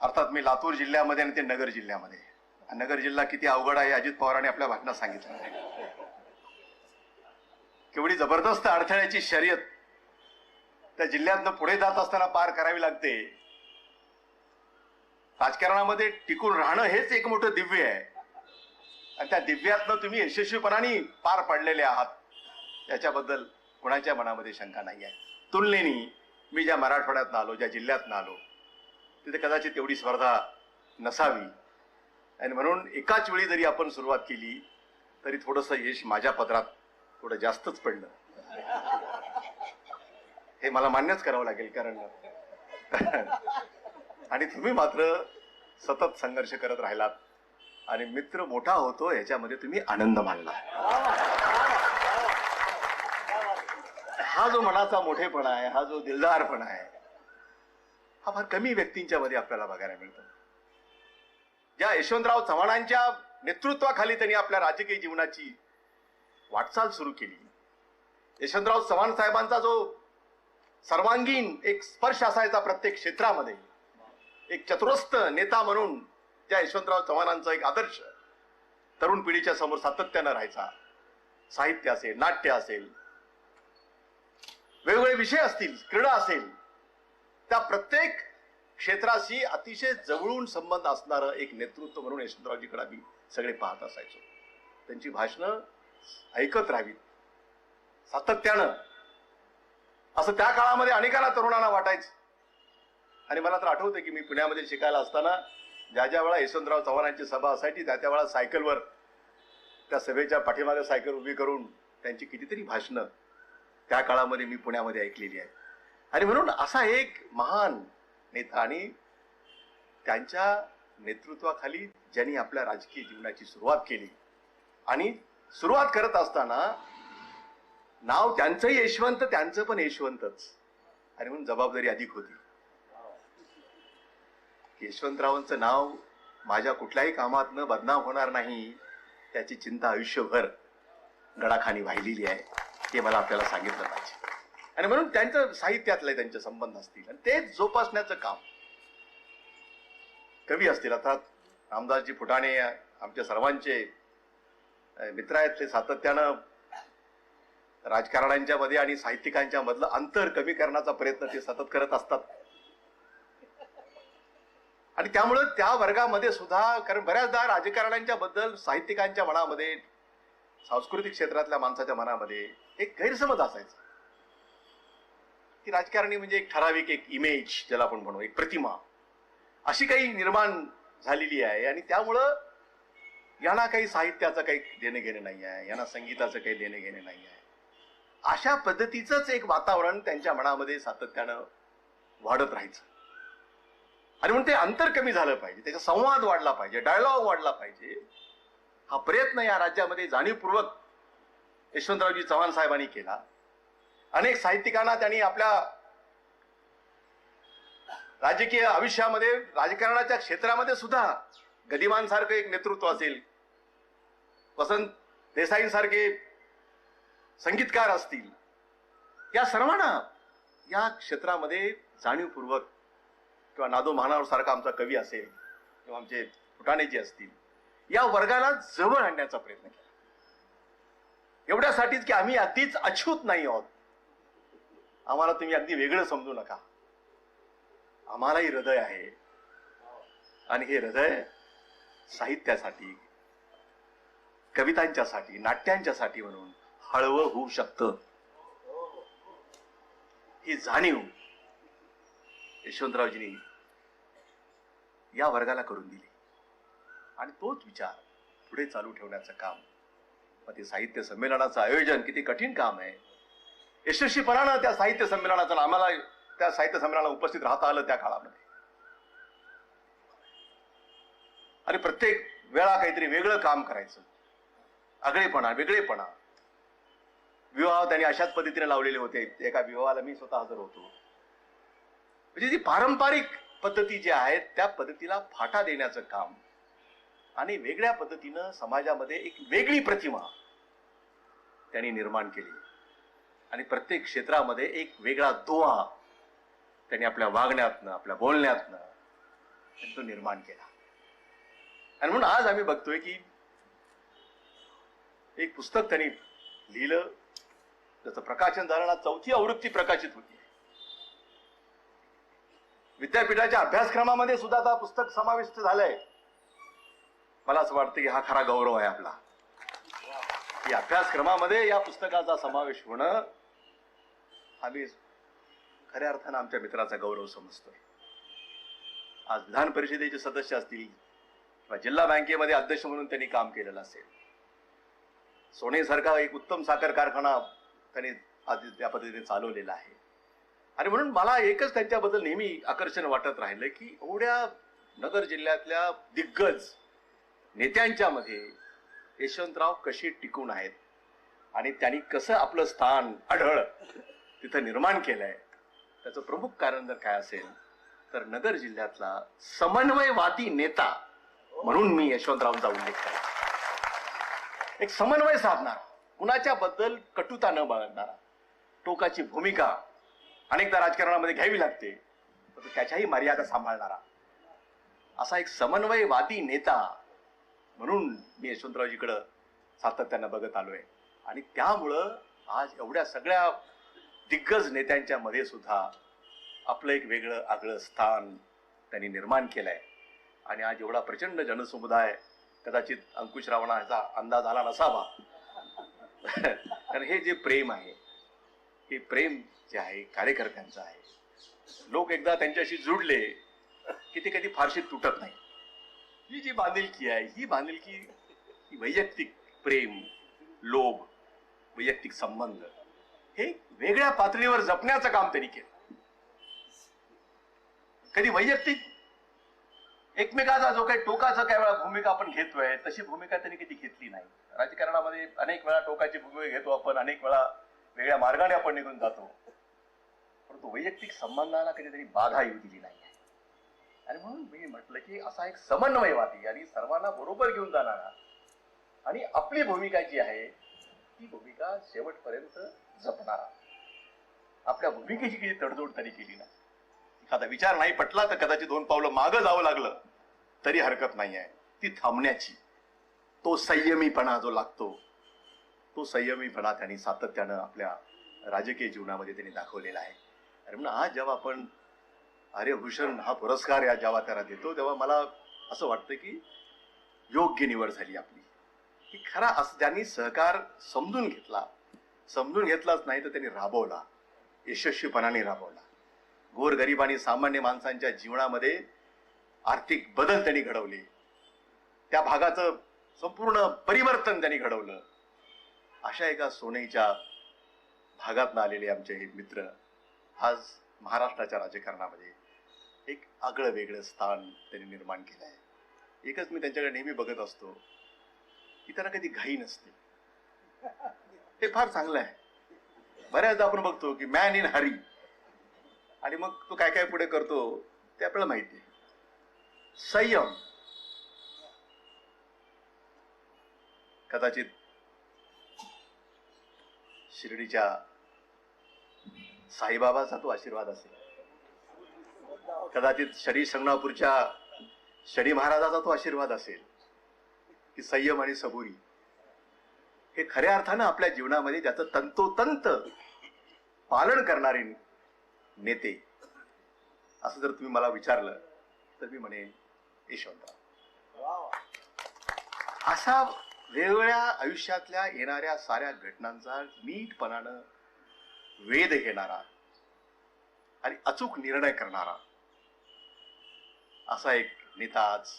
अर्थात मी लातूर जिल्ह्यामध्ये आणि ते नगर जिल्ह्यामध्ये. नगर जिल्हा किती अवघड आहे अजित पवारांनी आपल्या भाषणात सांगितलं. केवढी जबरदस्त अडथळ्याची शर्यत त्या जिल्ह्यातनं पुढे जात असताना पार करावी लागते. राजकारणामध्ये टिकून राहणं हेच एक मोठं दिव्य आहे आणि त्या दिव्यातनं तुम्ही यशस्वीपणाने पार पडलेले आहात याच्याबद्दल कुणाच्या मनामध्ये शंका नाही आहे. तुलनेने मी ज्या मराठवाड्यातनं आलो, ज्या जिल्ह्यातनं आलो, तिथे कदाचित तेवढी स्पर्धा नसावी आणि म्हणून एकाच वेळी जरी आपण सुरुवात केली तरी थोडंसं यश माझ्या पदरात थोडं जास्तच पडलं. हे मला मान्यच करावं लागेल कारण आणि तुम्ही मात्र सतत संघर्ष करत राहिलात आणि मित्र मोठा होतो ह्याच्यामध्ये तुम्ही आनंद मानला. हा जो मनाचा मोठेपणा आहे, हा जो दिलदारपणा आहे, हा फार कमी व्यक्तींच्या मध्ये आपल्याला बघायला मिळतो. ज्या यशवंतराव चव्हाणांच्या नेतृत्वाखाली त्यांनी आपल्या राजकीय जीवनाची वाटचाल सुरू केली, यशवंतराव चव्हाण साहेबांचा जो सर्वांगीण एक स्पर्श असायचा प्रत्येक क्षेत्रामध्ये, एक चतुरस्र नेता म्हणून त्या यशवंतराव चव्हाणांचा एक आदर्श तरुण पिढीच्या समोर सातत्यानं राहायचा. साहित्य असेल, नाट्य असेल, वेगवेगळे विषय असतील, क्रीडा असेल, त्या प्रत्येक क्षेत्राशी अतिशय जवळून संबंध असणारं एक नेतृत्व म्हणून यशवंतरावजीकडे आम्ही सगळे पाहत असायचो. त्यांची भाषणं ऐकत राहावीत सातत्यानं असं त्या काळामध्ये अनेकांना तरुणांना वाटायचं. आणि मला तर आठवतं की मी पुण्यामध्ये शिकायला असताना ज्या ज्या वेळा यशवंतराव चव्हाणांची सभा असायची त्या त्या वेळा सायकलवर त्या सभेच्या पाठीमागे सायकल उभी करून त्यांची कितीतरी भाषणं त्या काळामध्ये मी पुण्यामध्ये ऐकलेली आहे. आणि म्हणून असा एक महान नेता आणि त्यांच्या नेतृत्वाखाली ज्यांनी आपल्या राजकीय जीवनाची सुरुवात केली आणि सुरुवात करत असताना नाव त्यांचंही यशवंत, त्यांचं पण यशवंतच, आणि म्हणून जबाबदारी अधिक होती. यशवंतरावांचं नाव माझ्या कुठल्याही कामात न बदनाम होणार नाही त्याची चिंता आयुष्यभर गडाखाली वाहिलेली आहे, हे मला आपल्याला सांगितलं पाहिजे. आणि म्हणून त्यांचं साहित्यातले त्यांचे संबंध असतील आणि ते जोपासण्याचं काम. कवी असतील, अर्थात रामदासजी फुटाणे आमच्या सर्वांचे मित्र आहेत, ते सातत्यानं राजकारण्यांच्या मध्ये आणि साहित्यिकांच्या मधलं अंतर कमी करण्याचा प्रयत्न ते सतत करत असतात. आणि त्यामुळं त्या वर्गामध्ये सुद्धा, कारण बऱ्याचदा राजकारण्यांच्या बद्दल साहित्यिकांच्या मनामध्ये, सांस्कृतिक क्षेत्रातल्या माणसाच्या मनामध्ये एक गैरसमज असायचा की राजकारणी म्हणजे एक ठराविक एक इमेज, ज्याला आपण म्हणू एक प्रतिमा, अशी काही निर्माण झालेली आहे. आणि त्यामुळं यांना काही साहित्याचं काही देणं घेणं नाही आहे, यांना संगीताचं काही देणं घेणं नाही आहे, अशा पद्धतीचंच एक वातावरण त्यांच्या मनामध्ये सातत्यानं वाढत राहायचं. आणि म्हणून ते अंतर कमी झालं पाहिजे, त्याचा संवाद वाढला पाहिजे, डायलॉग वाढला पाहिजे, हा प्रयत्न या राज्यामध्ये जाणीवपूर्वक यशवंतरावजी चव्हाण साहेबांनी केला. अनेक साहित्यिकांना त्यांनी आपल्या राजकीय आयुष्यामध्ये, राजकारणाच्या क्षेत्रामध्ये सुद्धा, गदिमांसारखं एक नेतृत्व असेल, वसंत देसाईंसारखे संगीतकार असतील, या सर्वांना या क्षेत्रामध्ये जाणीवपूर्वक, किंवा नादो महानावर सारखा आमचा कवी असेल किंवा आमचे फुटाणेजी असतील, या वर्गाला जवळ आणण्याचा प्रयत्न केला. एवढ्यासाठीच की आम्ही अगदीच अछूत नाही आहोत, आम्हाला तुम्ही अगदी वेगळं समजू नका, आम्हालाही हृदय आहे आणि हे हृदय साहित्यासाठी, कवितांच्यासाठी, नाट्यांच्यासाठी म्हणून हळवं होऊ शकतं. ही जाणीव यशवंतरावजींनी या वर्गाला करून दिली आणि तोच विचार पुढे चालू ठेवण्याचं काम. मग ते साहित्य संमेलनाचं आयोजन किती कठीण काम आहे. यशस्वीपणानं त्या साहित्य संमेलनाचं, आम्हाला त्या साहित्य संमेलनाला उपस्थित राहता आलं त्या काळामध्ये. आणि प्रत्येक वेळा काहीतरी वेगळं काम करायचं, आगळेपणा, वेगळेपणा. विवाह त्यांनी अशाच पद्धतीने लावलेले होते. एका विवाहाला मी स्वतः हजर होतो. म्हणजे जी पारंपरिक पद्धती जी आहेत त्या पद्धतीला फाटा देण्याचं काम आणि वेगळ्या पद्धतीनं समाजामध्ये एक वेगळी प्रतिमा त्यांनी निर्माण केली. आणि प्रत्येक क्षेत्रामध्ये एक वेगळा दुवा त्यांनी आपल्या वागण्यातनं, आपल्या बोलण्यातनं, त्यांनी तो निर्माण केला. आणि म्हणून आज आम्ही बघतोय की एक पुस्तक त्यांनी लिहिलं, त्याचं प्रकाशन झालं ना, 4थी आवृत्ती प्रकाशित होती. विद्यापीठाच्या अभ्यासक्रमामध्ये सुद्धा आता पुस्तक समाविष्ट झालंय. मला असं वाटतं की हा खरा गौरव आहे आपला, की अभ्यासक्रमामध्ये या पुस्तकाचा समावेश होणं आम्ही खऱ्या अर्थानं आमच्या मित्राचा गौरव समजतोय. आज विधान परिषदेचे सदस्य असतील किंवा जिल्हा बँकेमध्ये अध्यक्ष म्हणून त्यांनी काम केलेलं असेल, सोनेसारखा एक उत्तम साखर कारखाना त्यांनी आधी त्या पद्धतीने चालवलेला आहे. आणि म्हणून मला एकच त्यांच्याबद्दल नेहमी आकर्षण वाटत राहिलं की एवढ्या नगर जिल्ह्यातल्या दिग्गज नेत्यांच्या मध्ये यशवंतराव कशी टिकून आहेत आणि त्यांनी कसं आपलं स्थान आढळ तिथं निर्माण केलंय. त्याचं प्रमुख कारण जर काय असेल तर नगर जिल्ह्यातला समन्वयवादी नेता म्हणून मी यशवंतरावांचा उल्लेख केला. एक समन्वय साधणारा, कुणाच्या बद्दल कटुता न बाळगणारा, टोकाची भूमिका अनेकदा राजकारणामध्ये घ्यावी लागते, पण त्याच्याही मर्यादा सांभाळणारा असा एक समन्वयवादी नेता म्हणून मी यशवंतरावजीकडं सातत्यानं बघत आलोय. आणि त्यामुळं आज एवढ्या सगळ्या दिग्गज नेत्यांच्या मध्ये सुद्धा आपलं एक वेगळं आगळं स्थान त्यांनी निर्माण केलंय. आणि आज एवढा प्रचंड जनसमुदाय, कदाचित अंकुशरावांचा अंदाज आला नसावा, कारण हे जे प्रेम आहे, हे प्रेम जे आहे कार्यकर्त्यांचं आहे. लोक एकदा त्यांच्याशी जुडले की ते कधी फारशी तुटत नाही. ही जी बांधिलकी आहे, ही बांधिलकी, ही वैयक्तिक प्रेम, लोभ, वैयक्तिक संबंध हे वेगळ्या पातळीवर जपण्याचं काम त्यांनी केलं. कधी वैयक्तिक एकमेकाचा जो काही टोकाचा काही वेळा भूमिका आपण घेतोय तशी भूमिका त्यांनी कधी घेतली नाही. राजकारणामध्ये अनेक वेळा टोकाची भूमिका घेतो आपण, अनेक वेळा वेगळ्या मार्गाने आपण निघून जातो, परंतु वैयक्तिक संबंधाला कधीतरी बाधा येऊ दिली नाही. आणि म्हणून मी म्हटलं की असा एक समन्वयवादी आणि सर्वांना बरोबर घेऊन जाणारा आणि आपली भूमिका जी आहे ती भूमिका शेवटपर्यंत जपणारा, आपल्या भूमिकेची किती तडजोड त्यांनी केली ना. एखादा विचार नाही पटला तर कदाचित 2 पावलं मागं जावं लागलं तरी हरकत नाही आहे. ती थांबण्याची, तो संयमीपणा जो लागतो, तो संयमीपणा त्यांनी सातत्यानं आपल्या राजकीय जीवनामध्ये त्यांनी दाखवलेला आहे. आणि म्हणून आज जेव्हा आपण आर्यभूषण हा पुरस्कार या जेव्हा त्याला देतो तेव्हा मला असं वाटतं की योग्य निवड झाली आपली. की खरा असं त्यांनी सहकार समजून घेतलाच नाही तर त्यांनी राबवला, यशस्वीपणाने राबवला. गोरगरीब आणि सामान्य माणसांच्या जीवनामध्ये आर्थिक बदल त्यांनी घडवले, त्या भागाचं संपूर्ण परिवर्तन त्यांनी घडवलं. अशा एका सोनेच्या भागातून आलेले आमचे हे मित्र आज महाराष्ट्राच्या राजकारणामध्ये एक आगळं वेगळं स्थान त्यांनी निर्माण केलं आहे. एकच मी त्यांच्याकडे नेहमी बघत असतो की त्यांना कधी घाई नसते. हे फार चांगलं आहे. बऱ्याचदा आपण बघतो की मॅन इन हरी, आणि मग तो काय काय पुढे करतो ते आपल्याला माहिती आहे. संयम, कदाचित शिर्डीच्या साईबाबाचा तो आशीर्वाद असेल, कदाचित शनी शिंगणापूरच्या शनी महाराजाचा तो आशीर्वाद असेल की संयम आणि सबुरी हे खऱ्या अर्थानं आपल्या जीवनामध्ये त्याचं तंतोतंत पालन करणारे नेते असं जर तुम्ही मला विचारलं तर मी म्हणेन यशवंतराव. असा वेगवेगळ्या आयुष्यातल्या येणाऱ्या साऱ्या घटनांचा नीटपणानं वेध घेणारा आणि अचूक निर्णय करणारा असा एक नेता आज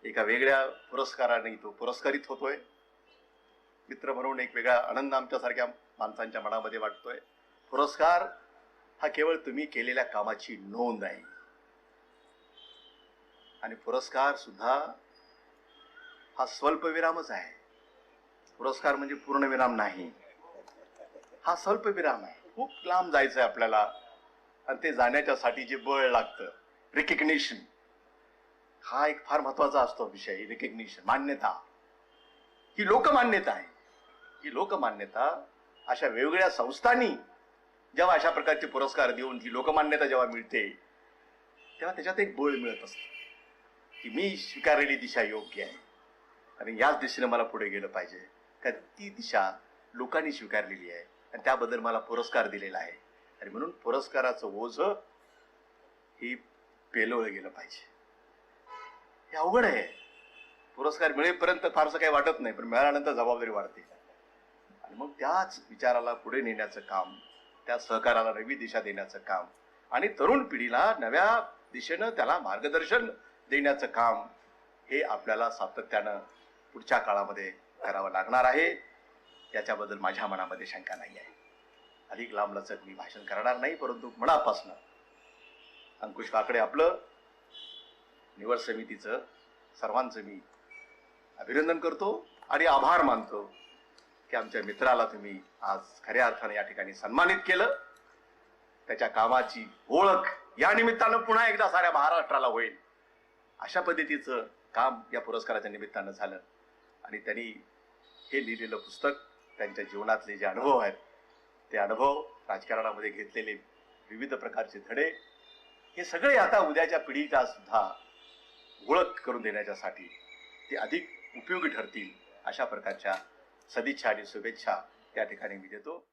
एका वेगळ्या पुरस्काराने तो पुरस्कारित होतोय. मित्र म्हणून एक वेगळा आनंद आमच्यासारख्या माणसांच्या मनामध्ये वाटतोय. पुरस्कार हा केवळ तुम्ही केलेल्या कामाची नोंद आहे, आणि पुरस्कार सुद्धा हा स्वल्पविरामच आहे. पुरस्कार म्हणजे पूर्णविराम नाही, हा स्वल्पविराम आहे. खूप लांब जायचंय आपल्याला, आणि ते जाण्याच्यासाठी जे बळ लागतं, रिकग्निशन, हा एक फार महत्वाचा असतो विषय. रिकग्निशन, मान्यता, ही लोकमान्यता आहे. ही लोकमान्यता अशा वेगवेगळ्या संस्थांनी जेव्हा अशा प्रकारचे पुरस्कार देऊन ही लोकमान्यता जेव्हा मिळते तेव्हा त्याच्यात एक बळ मिळत असतं की मी स्वीकारलेली दिशा योग्य आहे आणि याच दिशेने मला पुढे गेलं पाहिजे, कारण ती दिशा लोकांनी स्वीकारलेली आहे आणि त्याबद्दल मला पुरस्कार दिलेला आहे आणि म्हणून पुरस्काराचं ओझ ही पेलवलं गेलं पाहिजे. हे अवघड आहे. पुरस्कार मिळेपर्यंत फारसं काही वाटत नाही, पण मिळाल्यानंतर जबाबदारी वाढते आणि मग त्याच विचाराला पुढे नेण्याचं काम, त्या सहकाराला नवी दिशा देण्याचं काम आणि तरुण पिढीला नव्या दिशेनं त्याला मार्गदर्शन देण्याचं काम हे आपल्याला सातत्यानं पुढच्या काळामध्ये करावं लागणार आहे. याच्याबद्दल माझ्या मनामध्ये शंका नाही आहे. अधिक लांबलचक मी भाषण करणार नाही, परंतु मनापासून अंकुश काकडे आपलं निवड समितीचं सर्वांचं मी अभिनंदन करतो आणि आभार मानतो की आमच्या मित्राला तुम्ही आज खऱ्या अर्थाने या ठिकाणी सन्मानित केलं. त्याच्या कामाची ओळख या निमित्तानं पुन्हा एकदा साऱ्या महाराष्ट्राला होईल अशा पद्धतीचं काम या पुरस्काराच्या निमित्तानं झालं आणि त्यांनी हे लिहिलेलं पुस्तक, त्यांच्या जीवनातले जे अनुभव आहेत ते अनुभव, राजकारणामध्ये घेतलेले विविध प्रकारचे धडे, हे सगळे आता उद्याच्या पिढीला सुद्धा ओळख करून देण्याच्यासाठी ते अधिक उपयोगी ठरतील अशा प्रकारच्या सदिच्छा आणि शुभेच्छा त्या ठिकाणी मी देतो.